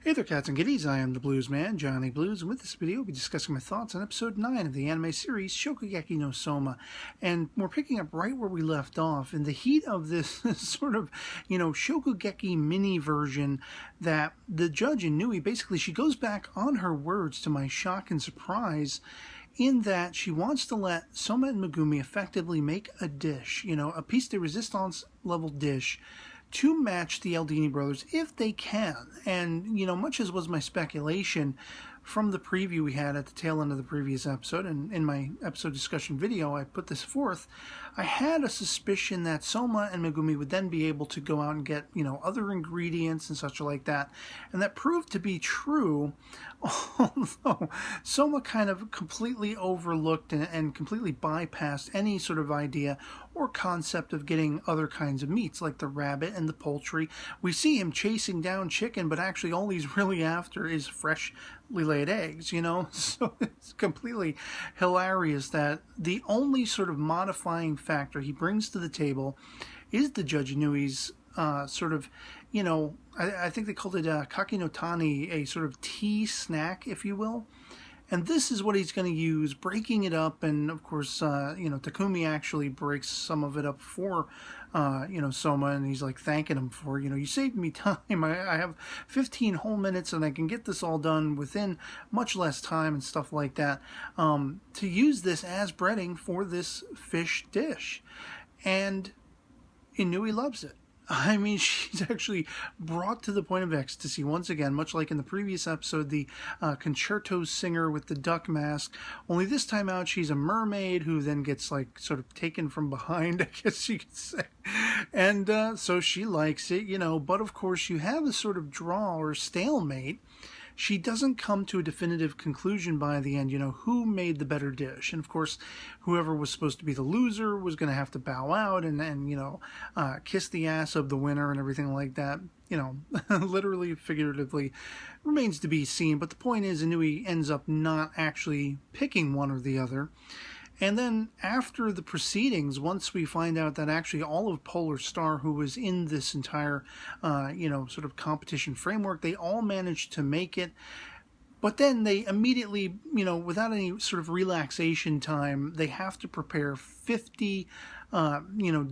Hey there, cats and kitties. I am the Blues Man, Johnny Blues, and with this video, we'll be discussing my thoughts on episode 9 of the anime series Shokugeki no Soma. And we're picking up right where we left off in the heat of this sort of, Shokugeki mini version that the judge Inui, basically, she goes back on her words to my shock and surprise, in that she wants to let Soma and Megumi effectively make a dish, a piece de resistance level dish, to match the Aldini brothers if they can. And, much as was my speculation from the preview we had at the tail end of the previous episode, and in my episode discussion video I put this forth, I had a suspicion that Soma and Megumi would then be able to go out and get, other ingredients and such like that. And that proved to be true, although Soma kind of completely overlooked and completely bypassed any sort of idea or concept of getting other kinds of meats, like the rabbit and the poultry. We see him chasing down chicken, but actually all he's really after is freshly laid eggs, So it's completely hilarious that the only sort of modifying factor he brings to the table is the Judge Inui's sort of, I think they called it kaki no tani, a sort of tea snack, if you will. And this is what he's going to use, breaking it up. And, of course, Takumi actually breaks some of it up for, Soma. And he's, thanking him for, you saved me time. I have 15 whole minutes and I can get this all done within much less time and stuff like that. To use this as breading for this fish dish. And Inui loves it. I mean, she's actually brought to the point of ecstasy once again, much like in the previous episode, the concerto singer with the duck mask. Only this time out, she's a mermaid who then gets, sort of taken from behind, I guess you could say. And so she likes it, But, of course, you have a sort of draw or stalemate. She doesn't come to a definitive conclusion by the end, who made the better dish. And, of course, whoever was supposed to be the loser was going to have to bow out and kiss the ass of the winner and everything like that. Literally, figuratively, remains to be seen. But the point is, Inui ends up not actually picking one or the other. And then after the proceedings, once we find out that actually all of Polar Star, who was in this entire, sort of competition framework, they all managed to make it. But then they immediately, without any sort of relaxation time, they have to prepare 50,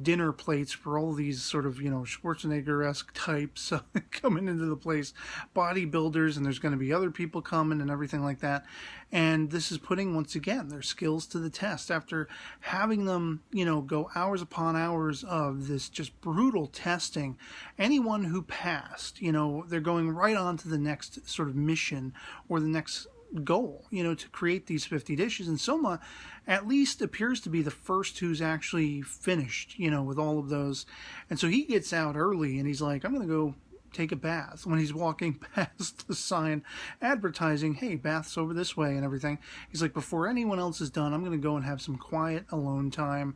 dinner plates for all these sort of, Schwarzenegger-esque types coming into the place, bodybuilders, and there's going to be other people coming and everything like that. And this is putting, once again, their skills to the test after having them, go hours upon hours of this just brutal testing. Anyone who passed, they're going right on to the next sort of mission or the next goal, to create these 50 dishes. And Soma at least appears to be the first who's actually finished, with all of those. And so he gets out early and he's like, I'm going to go take a bath, when he's walking past the sign advertising, hey, bath's over this way and everything. He's like, before anyone else is done, I'm going to go and have some quiet alone time.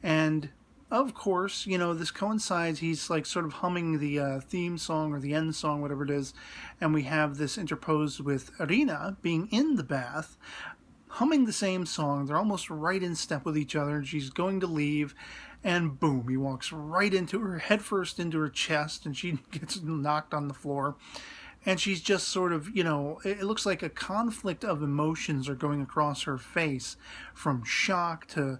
And of course, this coincides, he's sort of humming the theme song or the end song, whatever it is, and we have this interposed with Rina being in the bath, humming the same song. They're almost right in step with each other, and she's going to leave, and boom, he walks right into her, headfirst into her chest, and she gets knocked on the floor. And she's just sort of, it looks like a conflict of emotions are going across her face, from shock to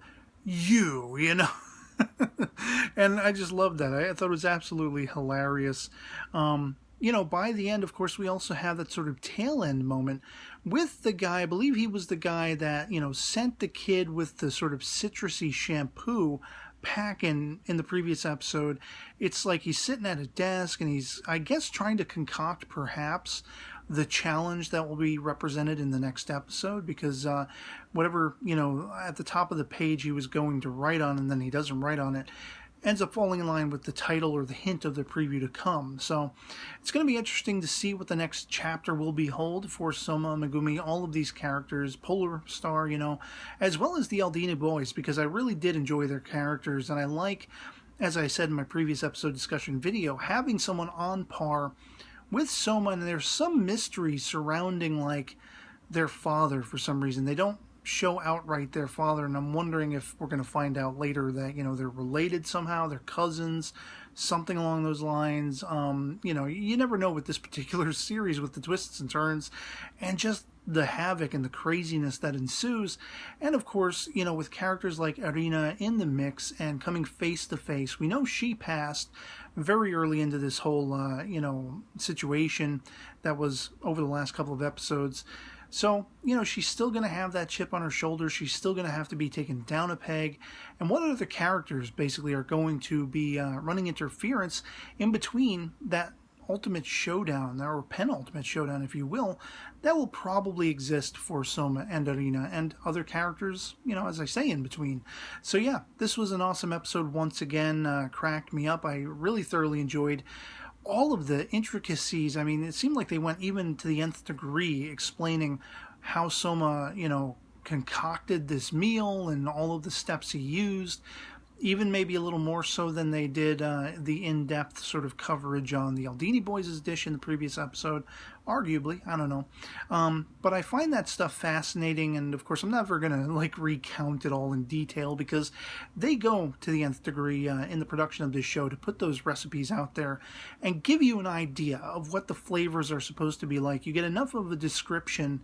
And I just loved that. I thought it was absolutely hilarious. By the end, of course, we also have that sort of tail end moment with the guy. I believe he was the guy that, sent the kid with the sort of citrusy shampoo pack in the previous episode. It's like he's sitting at a desk and he's, I guess, trying to concoct perhaps the challenge that will be represented in the next episode, because whatever, at the top of the page he was going to write on and then he doesn't write on it, ends up falling in line with the title or the hint of the preview to come. So it's going to be interesting to see what the next chapter will behold for Soma, Megumi, all of these characters, Polar Star, as well as the Aldini boys, because I really did enjoy their characters, and I like, as I said in my previous episode discussion video, having someone on par with Soma, and there's some mystery surrounding, their father for some reason. They don't show outright their father, and I'm wondering if we're going to find out later that, they're related somehow, they're cousins, something along those lines. You know, you never know with this particular series with the twists and turns and just the havoc and the craziness that ensues. And of course, you know, with characters like Erina in the mix and coming face to face, we know she passed very early into this whole, you know, situation that was over the last couple of episodes. So, you know, she's still going to have that chip on her shoulder. She's still going to have to be taken down a peg. And what other characters basically are going to be running interference in between that ultimate showdown, or penultimate showdown, if you will, that will probably exist for Soma and Erina and other characters, you know, as I say, in between. So yeah, this was an awesome episode once again, cracked me up. I really thoroughly enjoyed all of the intricacies. I mean, it seemed like they went even to the nth degree explaining how Soma, you know, concocted this meal and all of the steps he used, even maybe a little more so than they did the in-depth sort of coverage on the Aldini Boys' dish in the previous episode, arguably, I don't know. But I find that stuff fascinating, and of course I'm never going to like recount it all in detail because they go to the nth degree in the production of this show to put those recipes out there and give you an idea of what the flavors are supposed to be like. You get enough of a description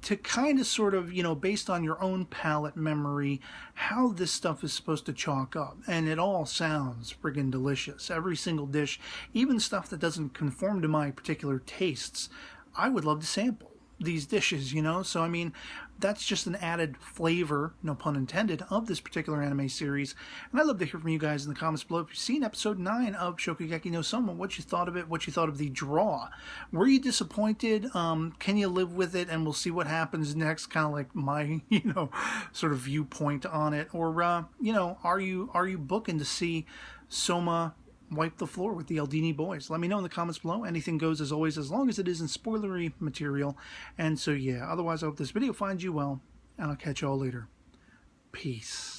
to kind of sort of, you know, based on your own palate memory, how this stuff is supposed to chalk up. And it all sounds friggin' delicious. Every single dish, even stuff that doesn't conform to my particular tastes, I would love to sample these dishes, you know? So, I mean, that's just an added flavor, no pun intended, of this particular anime series. And I'd love to hear from you guys in the comments below. If you've seen episode 9 of Shokugeki no Soma, what you thought of it, what you thought of the draw. Were you disappointed? Can you live with it? And we'll see what happens next, kind of like my, you know, sort of viewpoint on it. Or, you know, are you booking to see Soma wipe the floor with the Aldini Boys? Let me know in the comments below. Anything goes, as always, as long as it isn't spoilery material. And so yeah, otherwise I hope this video finds you well, and I'll catch you all later. Peace.